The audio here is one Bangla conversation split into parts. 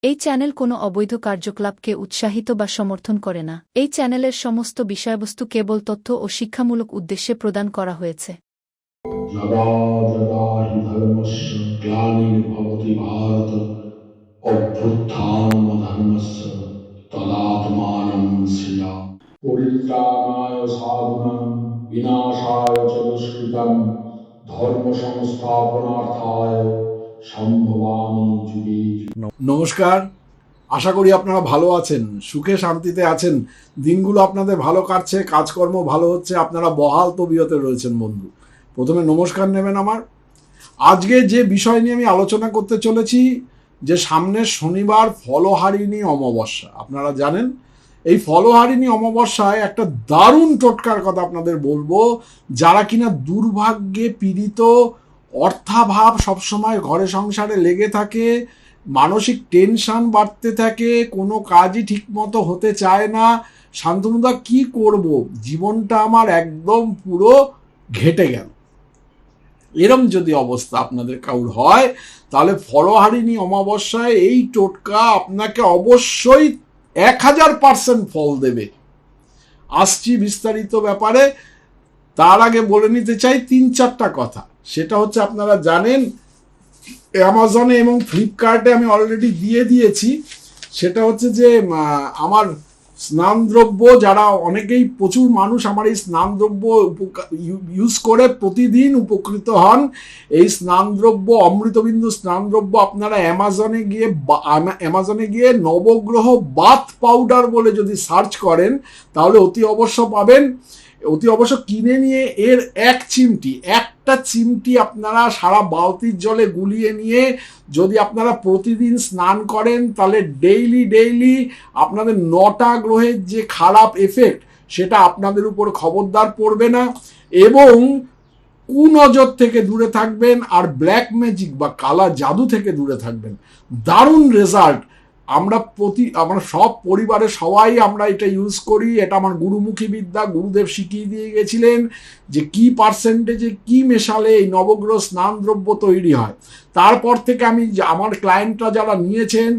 এই চ্যানেল কোনো অবৈধ কার্যকলাপকে উৎসাহিত বা সমর্থন করে না। এই চ্যানেলের সমস্ত বিষয়বস্তু কেবল তথ্য ও শিক্ষামূলক উদ্দেশ্যে প্রদান করা হয়েছে। যদা যদা হি ধর্মস্য গ্লানির্ভবতি ভারত অভ্যুত্থানমধর্মস্য তদাত্মানং সৃজামি। পরিত্রাণায় সাধুনাং বিনাশায় চ দুষ্কৃতং ধর্ম সংস্থাপনার্থায় সম্ভবামি যুগে যুগে। নমস্কার, আশা করি আপনারা ভালো আছেন, সুখে শান্তিতে আছেন, দিনগুলো আপনাদের ভালো কাটছে, কাজকর্ম ভালো হচ্ছে, আপনারা বহাল তবিয়তে রয়েছেন। বন্ধু, প্রথমে নমস্কার নেবেন আমার। আজকে যে বিষয় নিয়ে আমি আলোচনা করতে চলেছি, যে সামনের শনিবার ফলহারিণী অমাবস্যা। আপনারা জানেন এই ফলহারিণী অমাবস্যায় একটা দারুণ টোটকার কথা আপনাদের বলবো। যারা কিনা দুর্ভাগ্যে পীড়িত, অর্থাভাব সবসময় ঘরে সংসারে লেগে থাকে, মানসিক টেনশন বাড়তে থাকে, কোনো কাজই ঠিকমতো হতে চায় না, শান্তনুদা কি করব, জীবনটা আমার একদম পুরো ঘেটে গেল, এরম যদি অবস্থা আপনাদের কাউর হয়, তাহলে ফলহারিণী অমাবস্যায় এই টোটকা আপনাকে অবশ্যই 1000% ফল দেবে। আসছি বিস্তারিত ব্যাপারে। তার আগে বলে নিতে চাই 3-4টা কথা। সেটা হচ্ছে, আপনারা জানেন অ্যামাজনে এবং ফ্লিপকার্টে আমি অলরেডি দিয়ে দিয়েছি। সেটা হচ্ছে যে আমার স্নানদ্রব্য, যারা অনেকেই প্রচুর মানুষ আমার এই স্নানদ্রব্য ইউজ করে প্রতিদিন উপকৃত হন। এই স্নানদ্রব্য, অমৃতবিন্দু স্নানদ্রব্য, আপনারা অ্যামাজনে গিয়ে নবগ্রহ বাথ পাউডার বলে যদি সার্চ করেন, তাহলে অতি অবশ্য পাবেন। অতি অবশ্য কিনে নিয়ে এর একটা চিমটি আপনারা সারা বালতির জলে গুলিয়ে নিয়ে যদি আপনারা প্রতিদিন স্নান করেন, তাহলে ডেইলি আপনাদের 9টা গ্রহের যে খারাপ এফেক্ট, সেটা আপনাদের উপর খবরদার পড়বে না, এবং কুনজর থেকে দূরে থাকবেন, আর ব্ল্যাক ম্যাজিক বা কালা জাদু থেকে দূরে থাকবেন। দারুণ রেজাল্ট। আমরা সব পরিবারের সবাই আমরা এটা ইউজ করি। এটা আমার গুরুমুখী বিদ্যা, গুরুদেব শিখিয়ে দিয়ে গেছিলেন যে কি পার্সেন্টেজে কি মেশালে এই নবগ্রহ স্নান দ্রব্য তৈরি হয়। তারপর থেকে আমি আমার ক্লায়েন্টরা যারা নিয়েছেন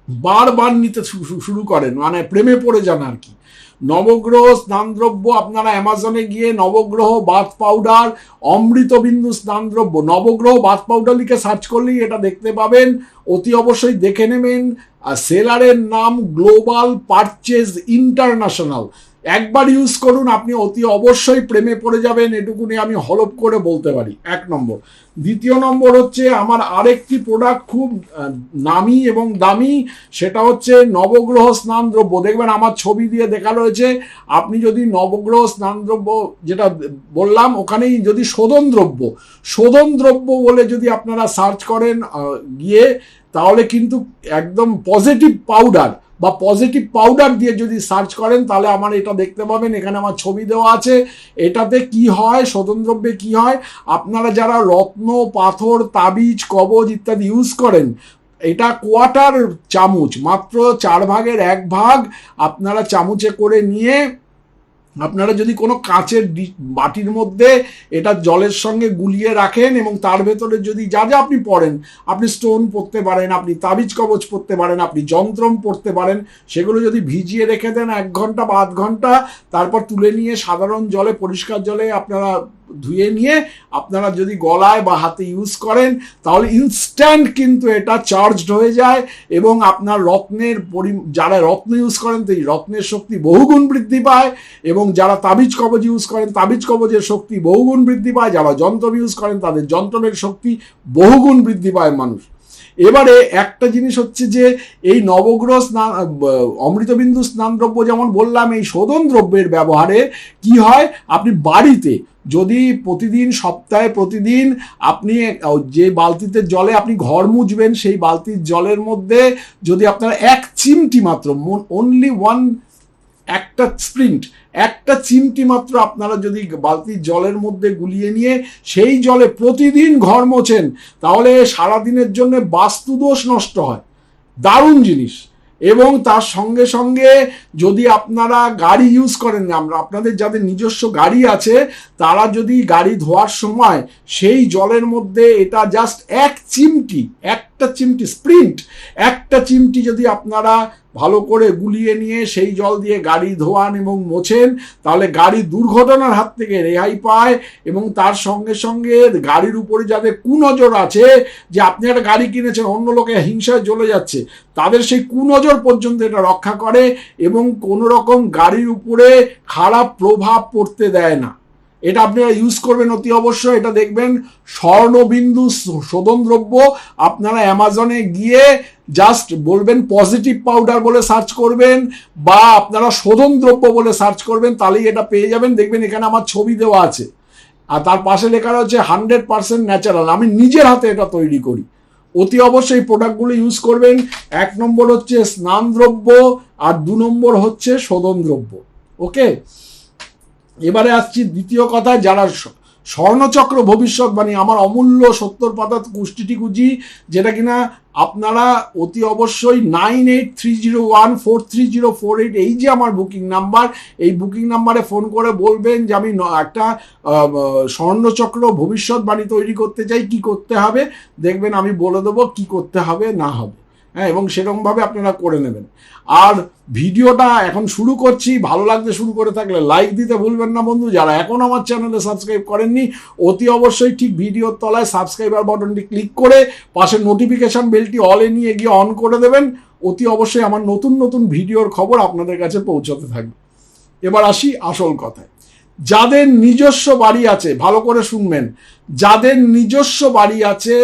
বারবার নিতে শুরু করেন, মানে প্রেমে পড়ে যান আর কি। নবগ্রহ স্নানদ্রব্য আপনারা অ্যামাজনে গিয়ে নবগ্রহ বাথ পাউডার, অমৃতবিন্দু স্নানদ্রব্য, নবগ্রহ বাথ পাউডার লিখে সার্চ করলেই এটা দেখতে পাবেন। অতি অবশ্যই দেখে নেবেন। আর সেলারের নাম গ্লোবাল পারচেজ ইন্টারন্যাশনাল। একবার ইউজ করুন, আপনি অতি অবশ্যই প্রেমে পড়ে যাবেন, এটুকুনি আমি হলপ করে বলতে পারি। 1 নম্বর। দ্বিতীয় নম্বর হচ্ছে, আমার আরেকটি প্রোডাক্ট খুব নামি এবং দামি, সেটা হচ্ছে নবগ্রহ স্নান দ্রব্য। দেখবেন আমার ছবি দিয়ে দেখা রয়েছে। আপনি যদি নবগ্রহ স্নান দ্রব্য যেটা বললাম, ওখানেই যদি শোধন দ্রব্য বলে যদি আপনারা সার্চ করেন গিয়ে, তাহলে কিন্তু একদম পজিটিভ পাউডার দিয়ে যদি সার্চ করেন, তাহলে আমার এটা দেখতে পাবেন। এখানে আমার ছবি দেওয়া আছে। এটাতে কি হয়, শোধন দ্রব্যে কি হয়, আপনারা যারা রত্ন, পাথর, তাবিজ, কবজ ইত্যাদি ইউজ করেন, এটা 1/4 চামচ, মাত্র 4 ভাগের 1 ভাগ আপনারা চামচে করে নিয়ে, আপনারা যদি কোনো কাঁচের বাটির মধ্যে এটা জলের সঙ্গে গুলিয়ে রাখেন, এবং তার ভেতরে যদি যা যা আপনি পড়েন, আপনি স্টোন পড়তে পারেন, আপনি তাবিজ কবচ পড়তে পারেন, আপনি যন্ত্রম পড়তে পারেন, সেগুলো যদি ভিজিয়ে রেখে দেন 1 ঘন্টা বা 8 ঘন্টা, তারপর তুলে নিয়ে সাধারণ জলে, পরিষ্কার জলে আপনারা ধুয়ে নিয়ে আপনারা যদি গলায় বা হাতে ইউজ করেন, তাহলে ইনস্ট্যান্ট কিন্তু এটা চার্জড হয়ে যায়, এবং আপনার যারা রত্ন ইউজ করেন, তো এই রত্নের শক্তি বহুগুণ বৃদ্ধি পায়, এবং যারা তাবিজ কবজ ইউজ করেন, তাবিজ কবজের শক্তি বহুগুণ বৃদ্ধি পায়, যারা যন্ত্রম ইউজ করেন, তাদের যন্ত্রমের শক্তি বহুগুণ বৃদ্ধি পায় মানুষ। এবারে একটা জিনিস হচ্ছে যে, এই নবগ্রহ অমৃতবিন্দু স্নানদ্রব্য যেমন বললাম, এই শোধন দ্রব্যের ব্যবহারে কি হয়, আপনি বাড়িতে যদি সপ্তাহে প্রতিদিন আপনি যে বালতিতে জলে আপনি ঘর মুছবেন, সেই বালতির জলের মধ্যে যদি আপনারা 1 চিমটি মাত্র, একটা চিমটি মাত্র আপনারা যদি বালতির জলের মধ্যে গুলিয়ে নিয়ে সেই জলে প্রতিদিন ঘর মোছেন, তাহলে সারাদিনের জন্য বাস্তুদোষ নষ্ট হয়। দারুণ জিনিস। এবং তার সঙ্গে সঙ্গে যদি আপনারা গাড়ি ইউজ করেন, আপনাদের যাদের নিজস্ব গাড়ি আছে, তারা যদি গাড়ি ধোয়ার সময় সেই জলের মধ্যে এটা জাস্ট 1 চিমটি, একটা একটা চিমটি স্প্রিন্ট, একটা চিমটি যদি আপনারা ভালো করে গুলিয়ে নিয়ে সেই জল দিয়ে গাড়ি ধোয়ান এবং মোছেন, তাহলে গাড়ি দুর্ঘটনার হাত থেকে রেহাই পায়। এবং তার সঙ্গে সঙ্গে গাড়ির উপরে যাদের কুনজর আছে, যে আপনি একটা গাড়ি কিনেছেন অন্য লোকে হিংসায় জ্বলে যাচ্ছে, তাদের সেই কুনজর পর্যন্ত এটা রক্ষা করে এবং কোনো রকম গাড়ির উপরে খারাপ প্রভাব পড়তে দেয় না। এটা আপনারা ইউজ করবেন অতি অবশ্যই। এটা দেখবেন স্বর্ণবিন্দু শোধন দ্রব্য, আপনারা অ্যামাজনে গিয়ে জাস্ট বলবেন পজিটিভ পাউডার বলে সার্চ করবেন বা আপনারা শোধন দ্রব্য বলে সার্চ করবেন, তাহলেই এটা পেয়ে যাবেন। দেখবেন এখানে আমার ছবি দেওয়া আছে আর তার পাশে লেখা রয়েছে 100% ন্যাচারাল। আমি নিজের হাতে এটা তৈরি করি। অতি অবশ্যই প্রোডাক্টগুলো ইউজ করবেন। 1 নম্বর হচ্ছে স্নান দ্রব্য আর 2 নম্বর হচ্ছে শোধন দ্রব্য। ওকে, এবারে আসছি দ্বিতীয় কথা। যারা স্বর্ণচক্র ভবিষ্যৎবাণী, আমার অমূল্য 70 পাতা কুষ্টিটিকুজি, যেটা কিনা আপনারা অতি অবশ্যই 9830143048 এই যে আমার বুকিং নাম্বার, এই বুকিং নাম্বারে ফোন করে বলবেন যে আমি একটা স্বর্ণচক্র ভবিষ্যৎবাণী তৈরি করতে চাই, কি করতে হবে। দেখবেন আমি বলে দেবো কি করতে হবে না হবে, হ্যাঁ, এবং সেরকমভাবে আপনারা করে নেবেন। আর ভিডিওটা এখন শুরু করছি, ভালো লাগতে শুরু করে থাকলে লাইক দিতে ভুলবেন না বন্ধু। যারা এখন আমার চ্যানেলে সাবস্ক্রাইব করেননি, অতি অবশ্যই ঠিক ভিডিওর তলায় সাবস্ক্রাইবার বাটনটি ক্লিক করে পাশের নোটিফিকেশন বেলটি অলে নিয়ে গিয়ে অন করে দেবেন। অতি অবশ্যই আমার নতুন নতুন ভিডিওর খবর আপনাদের কাছে পৌঁছতে থাকবে। এবার আসি আসল কথায়। যাদের নিজস্ব বাড়ি আছে, ভালো করে শুনবেন, যাদের নিজস্ব বাড়ি আছে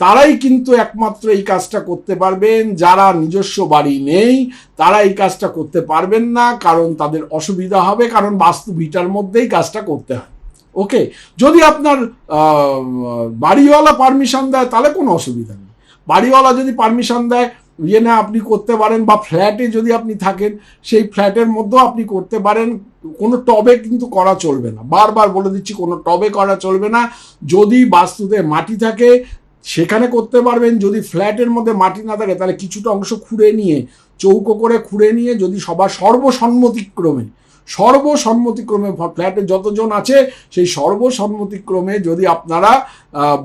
তারাই কিন্তু একমাত্র এই কাজটা করতে পারবেন। যারা নিজস্ব বাড়ি নেই তারা এই কাজটা করতে পারবেন না, কারণ তাদের অসুবিধা হবে, কারণ বাস্তু ভিটার মধ্যেই কাজটা করতে হয়। ওকে, যদি আপনার বাড়িওয়ালা পারমিশন দেয় তাহলে কোনো অসুবিধা নেই। বাড়িওয়ালা যদি পারমিশন দেয় না আপনি করতে পারেন, বা ফ্ল্যাটে যদি আপনি থাকেন সেই ফ্ল্যাটের মধ্যেও আপনি করতে পারেন। কোনো টবে কিন্তু করা চলবে না, বারবার বলে দিচ্ছি, কোনো টবে করা চলবে না। যদি বাস্তুতে মাটি থাকে সেখানে করতে পারবেন। যদি ফ্ল্যাটের মধ্যে মাটি না থাকে তাহলে কিছুটা অংশ খুঁড়ে নিয়ে, চৌকো করে খুঁড়ে নিয়ে, যদি সবার সর্বসম্মতিক্রমে ফ্ল্যাটে যতজন আছে সেই সর্বসম্মতিক্রমে যদি আপনারা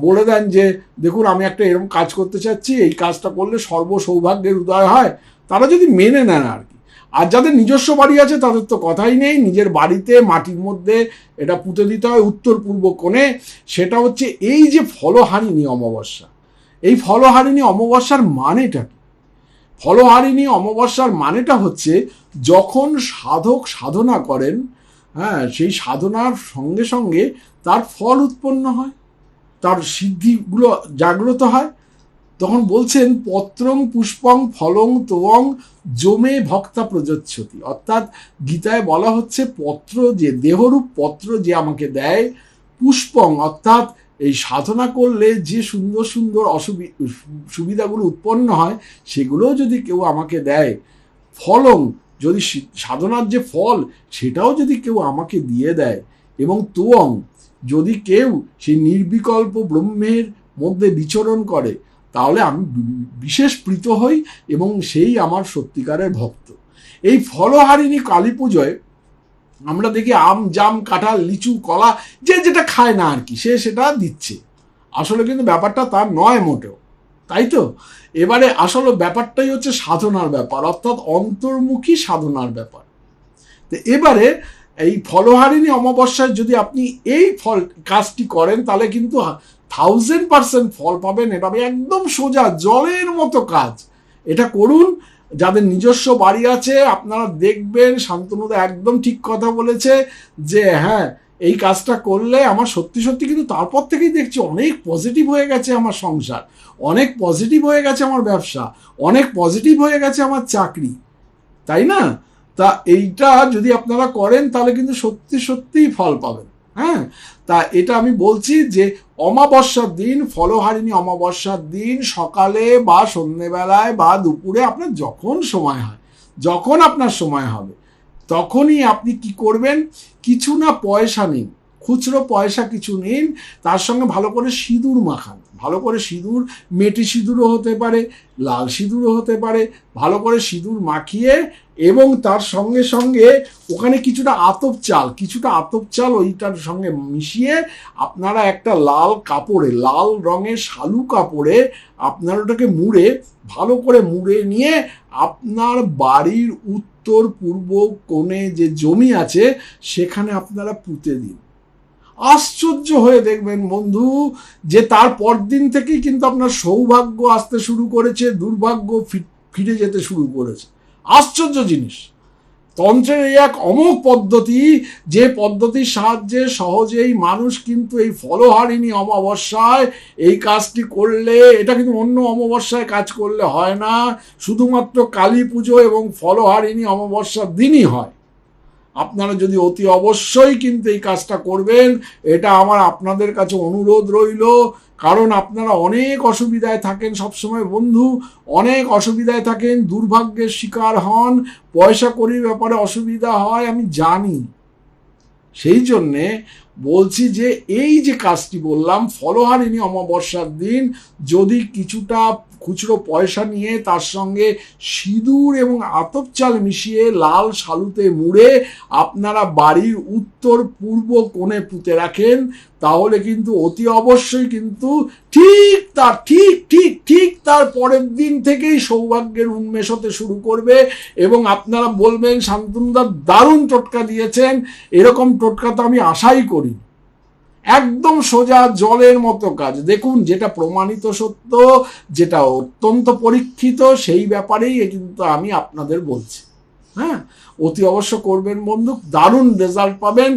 বলে দেন যে দেখুন আমি একটা এরকম কাজ করতে চাচ্ছি, এই কাজটা করলে সর্বসৌভাগ্যের উদয় হয়, তারা যদি মেনে নেন আর কি। আর যাদের নিজস্ব বাড়ি আছে তাদের তো কথাই নেই, নিজের বাড়িতে মাটির মধ্যে এটা পুঁতে দিতে হয় উত্তর পূর্ব কোণে। সেটা হচ্ছে এই যে ফলহারিণী অমাবস্যা, এই ফলহারিণী অমাবস্যার মানেটা কি? ফলহারিণী অমাবস্যার মানেটা হচ্ছে যখন সাধক সাধনা করেন, হ্যাঁ, সেই সাধনার সঙ্গে সঙ্গে তার ফল উৎপন্ন হয়, তার সিদ্ধিগুলো জাগ্রত হয়, তখন বলছেন পত্রং পুষ্পং ফলং তোয়ং জমে ভক্তা প্রযোচ্ছতি। অর্থাৎ গীতায় বলা হচ্ছে পত্র, যে দেহরূপ পত্র যে আমাকে দেয়, পুষ্পং অর্থাৎ এই সাধনা করলে যে সুন্দর সুন্দর সুবিধাগুলো উৎপন্ন হয় সেগুলোও যদি কেউ আমাকে দেয়, ফলং যদি সাধনার যে ফল সেটাও যদি কেউ আমাকে দিয়ে দেয়, এবং তোয়ং যদি কেউ সেই নির্বিকল্প ব্রহ্মের মধ্যে বিচরণ করে, তাহলে আমি বিশেষ প্রীত হই এবং সেই আমার সত্যিকারের ভক্ত। এই ফলহারিণী কালী পুজোয় আমরা দেখি আম, জাম, কাঁঠাল, লিচু, কলা, যে যেটা খায় না আর কি, সে সেটা দিচ্ছে। আসলে কিন্তু ব্যাপারটা তার নয় মোটেও, তাই তো? এবারে আসলে ব্যাপারটাই হচ্ছে সাধনার ব্যাপার, অর্থাৎ অন্তর্মুখী সাধনার ব্যাপার। তো এবারে এই ফলহারিণী অমাবস্যায় যদি আপনি এই কাজটি করেন তাহলে কিন্তু 1000% ফল পাবেন। এটা একদম সোজা জলের মতো কাজ, এটা করুন। যাদের নিজস্ব বাড়ি আছে আপনারা দেখবেন শান্তনুদা একদম ঠিক কথা বলেছে যে হ্যাঁ এই কাজটা করলে আমার সত্যি সত্যি কিন্তু তারপর থেকেই দেখছি অনেক পজিটিভ হয়ে গেছে আমার সংসার, অনেক পজিটিভ হয়ে গেছে আমার ব্যবসা, অনেক পজিটিভ হয়ে গেছে আমার চাকরি, তাই না? তা এইটা যদি আপনারা করেন তাহলে কিন্তু সত্যি সত্যিই ফল পাবেন। হ্যাঁ, তা এটা আমি বলছি যে অমাবস্যার দিন, ফলহারিণী অমাবস্যার দিন সকালে বা সন্ধ্যেবেলায় বা দুপুরে আপনার যখন সময় হয়, যখন আপনার সময় হবে তখনই আপনি কি করবেন, কিছু না পয়সা নিন, খুচরো পয়সা কিছু নিন, তার সঙ্গে ভালো করে সিঁদুর মাখান, ভালো করে সিঁদুর, মেটি সিঁদুরও হতে পারে, লাল সিঁদুরও হতে পারে, ভালো করে সিঁদুর মাখিয়ে এবং তার সঙ্গে সঙ্গে ওখানে কিছুটা আতপ চাল ওইটার সঙ্গে মিশিয়ে আপনারা একটা লাল কাপড়ে, লাল রঙের শালু কাপড়ে আপনারা ওটাকে মুড়ে, ভালো করে মুড়ে নিয়ে আপনার বাড়ির উত্তর পূর্ব কোণে যে জমি আছে সেখানে আপনারা পুঁতে দিন। আশ্চর্য হয়ে দেখবেন বন্ধু যে তার পরদিন থেকেই কিন্তু আপনার সৌভাগ্য আসতে শুরু করেছে, দুর্ভাগ্য ফিরে যেতে শুরু করেছে। আশ্চর্য জিনিস। তন্ত্রের এই এক অমোঘ পদ্ধতি, যে পদ্ধতির সাহায্যে সহজেই মানুষ কিন্তু এই ফলহারিণী অমাবস্যায় এই কাজটি করলে, এটা কিন্তু অন্য অমাবস্যায় কাজ করলে হয় না, শুধুমাত্র কালী পুজো এবং ফলহারিণী অমাবস্যার দিনই হয়। আপনারা যদি অতি অবশ্যই কিন্তু এই কাজটা করবেন, এটা আমার আপনাদের কাছে অনুরোধ রইল। কারণ আপনারা অনেক অসুবিধায় থাকেন সবসময় বন্ধু, অনেক অসুবিধায় থাকেন, দুর্ভাগ্যের শিকার হন, পয়সা কড়ির ব্যাপারে অসুবিধা হয়, আমি জানি। সেই জন্যে বলছি যে এই যে কাজটি বললাম, ফলহারিণী অমাবস্যার দিন যদি কিছুটা খুচরো পয়সা নিয়ে তার সঙ্গে সিঁদুর এবং আতপ চাল মিশিয়ে লাল শালুতে মুড়ে আপনারা বাড়ির উত্তর পূর্ব কোণে পুঁতে রাখেন, তাহলে কিন্তু অতি অবশ্যই কিন্তু ঠিক তার পরের দিন থেকেই সৌভাগ্যের উন্মেষ হতে শুরু করবে এবং আপনারা বলবেন শান্তনুদা দারুণ টোটকা দিয়েছেন, এরকম টোটকা তো আমি আশাই করি। একদম সোজা জলের মতো কাজ। দেখুন, যেটা প্রমাণিত সত্য, যেটা অত্যন্ত পরীক্ষিত, সেই ব্যাপারেই কিন্তু আমি আপনাদের বলছি। হ্যাঁ, অতি অবশ্য করবেন বন্ধু, দারুণ রেজাল্ট পাবেন।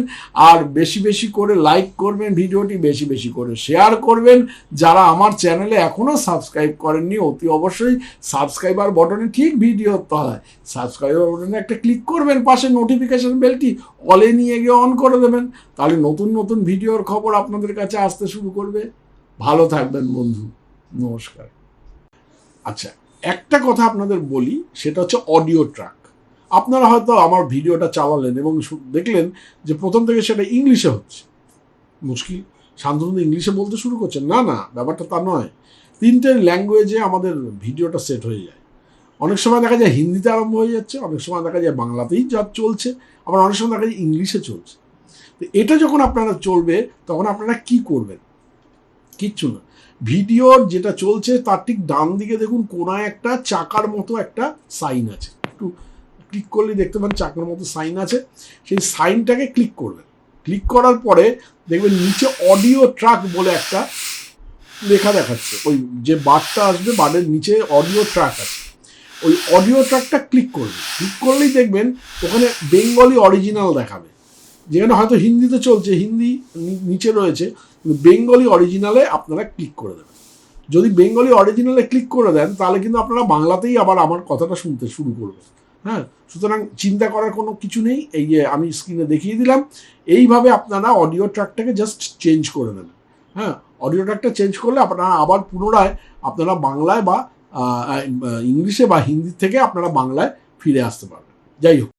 আর বেশি বেশি করে লাইক করবেন ভিডিওটি, বেশি বেশি করে শেয়ার করবেন। যারা আমার চ্যানেলে এখনও সাবস্ক্রাইব করেননি, অতি অবশ্যই সাবস্ক্রাইবার বটনে ঠিক ভিডিওর তলায় সাবস্ক্রাইবার বটনে একটা ক্লিক করবেন, পাশে নোটিফিকেশন বেলটি অলে নিয়ে গিয়ে অন করে দেবেন, তাহলে নতুন নতুন ভিডিওর খবর আপনাদের কাছে আসতে শুরু করবে। ভালো থাকবেন বন্ধু, নমস্কার। আচ্ছা, একটা কথা আপনাদের বলি, সেটা হচ্ছে অডিও ট্র্যাক। আপনারা হয়তো আমার ভিডিওটা চালালেন এবং দেখলেন যে প্রথম থেকে সেটা ইংলিশে হচ্ছে। মুশকিল, শান্তনু ইংলিশে বলতে শুরু করছেন। না, ব্যাপারটা তা নয়। 3টে ল্যাঙ্গুয়েজে আমাদের ভিডিওটা সেট হয়ে যায়। অনেক সময় দেখা যায় হিন্দিতে আরম্ভ হয়ে যাচ্ছে, অনেক সময় দেখা যায় বাংলাতেই যা চলছে, আবার অনেক সময় দেখা যায় ইংলিশে চলছে। তো এটা যখন আপনারা চলবে, তখন আপনারা কি করবেন? কিচ্ছু না, ভিডিওর যেটা চলছে তার ঠিক ডান দিকে দেখুন কোনায় একটা চাকার মতো একটা সাইন আছে, একটু ক্লিক করলে দেখতে পান চাকার মতো সাইন আছে। সেই সাইনটাকে ক্লিক করবেন। ক্লিক করার পরে দেখবেন নিচে অডিও ট্র্যাক বলে একটা লেখা দেখাচ্ছে। ওই যে বারটা আসবে, বারের নিচে অডিও ট্র্যাক আছে, ওই অডিও ট্র্যাকটা ক্লিক করবেন। ক্লিক করলেই দেখবেন ওখানে বেঙ্গলি অরিজিনাল দেখাবে, যেখানে হয়তো হিন্দিতে চলছে, হিন্দি নিচে রয়েছে, কিন্তু বেঙ্গলি অরিজিনালে আপনারা ক্লিক করে দেবেন। যদি বেঙ্গলি অরিজিনালে ক্লিক করে দেন, তাহলে কিন্তু আপনারা বাংলাতেই আবার আমার কথাটা শুনতে শুরু করবেন। হ্যাঁ, সুতরাং চিন্তা করার কোনো কিছু নেই। এই যে আমি স্ক্রিনে দেখিয়ে দিলাম, এইভাবে আপনারা অডিও ট্র্যাকটাকে জাস্ট চেঞ্জ করে নেবেন। হ্যাঁ, অডিও ট্র্যাকটা চেঞ্জ করলে আপনারা আবার পুনরায় আপনারা বাংলায় বা ইংলিশে বা হিন্দি থেকে আপনারা বাংলায় ফিরে আসতে পারবেন। যাই হোক,